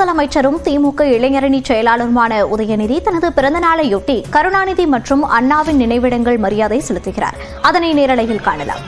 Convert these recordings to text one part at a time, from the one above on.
முதலமைச்சரும் திமுக இளைஞரணி செயலாளருமான உதயநிதி தனது பிறந்த நாளையொட்டி கருணாநிதி மற்றும் அண்ணாவின் நினைவிடங்கள் மரியாதை செலுத்துகிறார். அதனை நேரலையில் காணலாம்.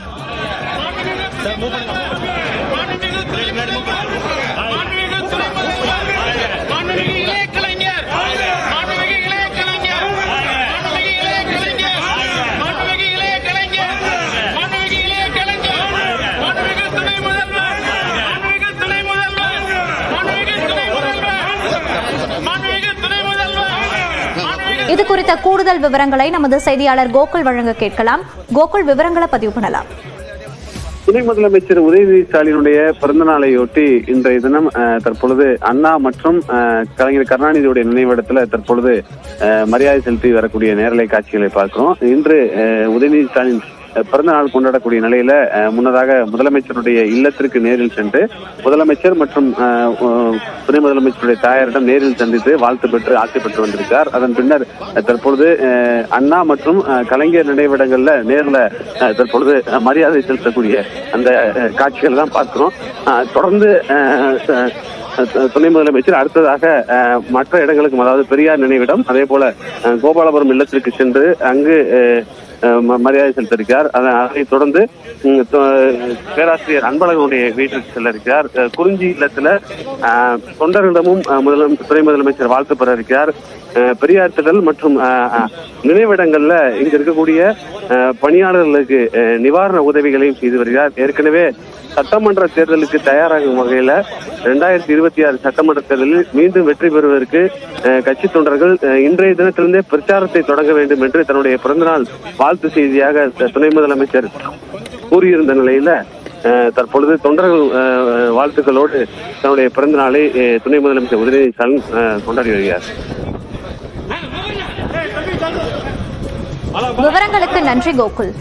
இது குறித்த கூடுதல் விவரங்களை நமது செய்தியாளர் கோகுல் வழங்க கேட்கலாம். கோகுல், விவரங்களை பதிவு பண்ணலாம். துணை முதலமைச்சர் உதயநிதி ஸ்டாலினுடைய பிறந்த நாளையொட்டி இன்றைய தினம் தற்பொழுது அண்ணா மற்றும் கலைஞர் கருணாநிதியுடைய நினைவிடத்துல தற்பொழுது மரியாதை செலுத்தி வரக்கூடிய நேரலை காட்சிகளை பார்க்கிறோம். இன்று உதயநிதி ஸ்டாலின் பிறந்த நாள் கொண்டாடக்கூடிய நிலையில முன்னதாக முதலமைச்சருடைய இல்லத்திற்கு நேரில் சென்று முதலமைச்சர் மற்றும் துணை முதலமைச்சருடைய தாயாரிடம் நேரில் சந்தித்து வாழ்த்து பெற்று ஆட்சி பெற்று வந்திருக்கார். அதன் பின்னர் தற்பொழுது அண்ணா மற்றும் கலைஞர் நினைவிடங்கள்ல நேரில் தற்பொழுது மரியாதை செலுத்தக்கூடிய அந்த காட்சிகள் தான் பார்க்கிறோம். தொடர்ந்து துணை முதலமைச்சர் அடுத்ததாக மற்ற இடங்களுக்கும், அதாவது பெரியார் நினைவிடம், அதே போல கோபாலபுரம் இல்லத்திற்கு சென்று அங்கு மரியாதை செலுத்திருக்கிறார். அதைத் தொடர்ந்து பேராசிரியர் அன்பழகனுடைய வீட்டிற்கு செல்ல இருக்கிறார். குறிஞ்சி இல்லத்துல தொண்டர்களிடமும் துணை முதலமைச்சர் வாழ்த்து பெற இருக்கிறார். பெரியார் திடல் மற்றும் நினைவிடங்கள்ல இங்க இருக்கக்கூடிய பணியாளர்களுக்கு நிவாரண உதவிகளையும் செய்து வருகிறார். ஏற்கனவே சட்டமன்ற தேர்தலுக்கு தயாராகும் வகையில 2026 சட்டமன்ற தேர்தலில் மீண்டும் வெற்றி பெறுவதற்கு கட்சி தொண்டர்கள் இன்றைய தினத்திலிருந்தே பிரச்சாரத்தை தொடங்க வேண்டும் என்று தன்னுடைய பிறந்தநாள் வாழ்த்து செய்தியாக துணை முதலமைச்சர் கூறியிருந்த நிலையில தற்பொழுது தொண்டர்கள் வாழ்த்துக்களோடு தன்னுடைய பிறந்த நாளை துணை முதலமைச்சர் உதயநிதி ஸ்டாலின் கொண்டாடி வருகிறார். விவரங்களுக்கு நன்றி கோகுல்.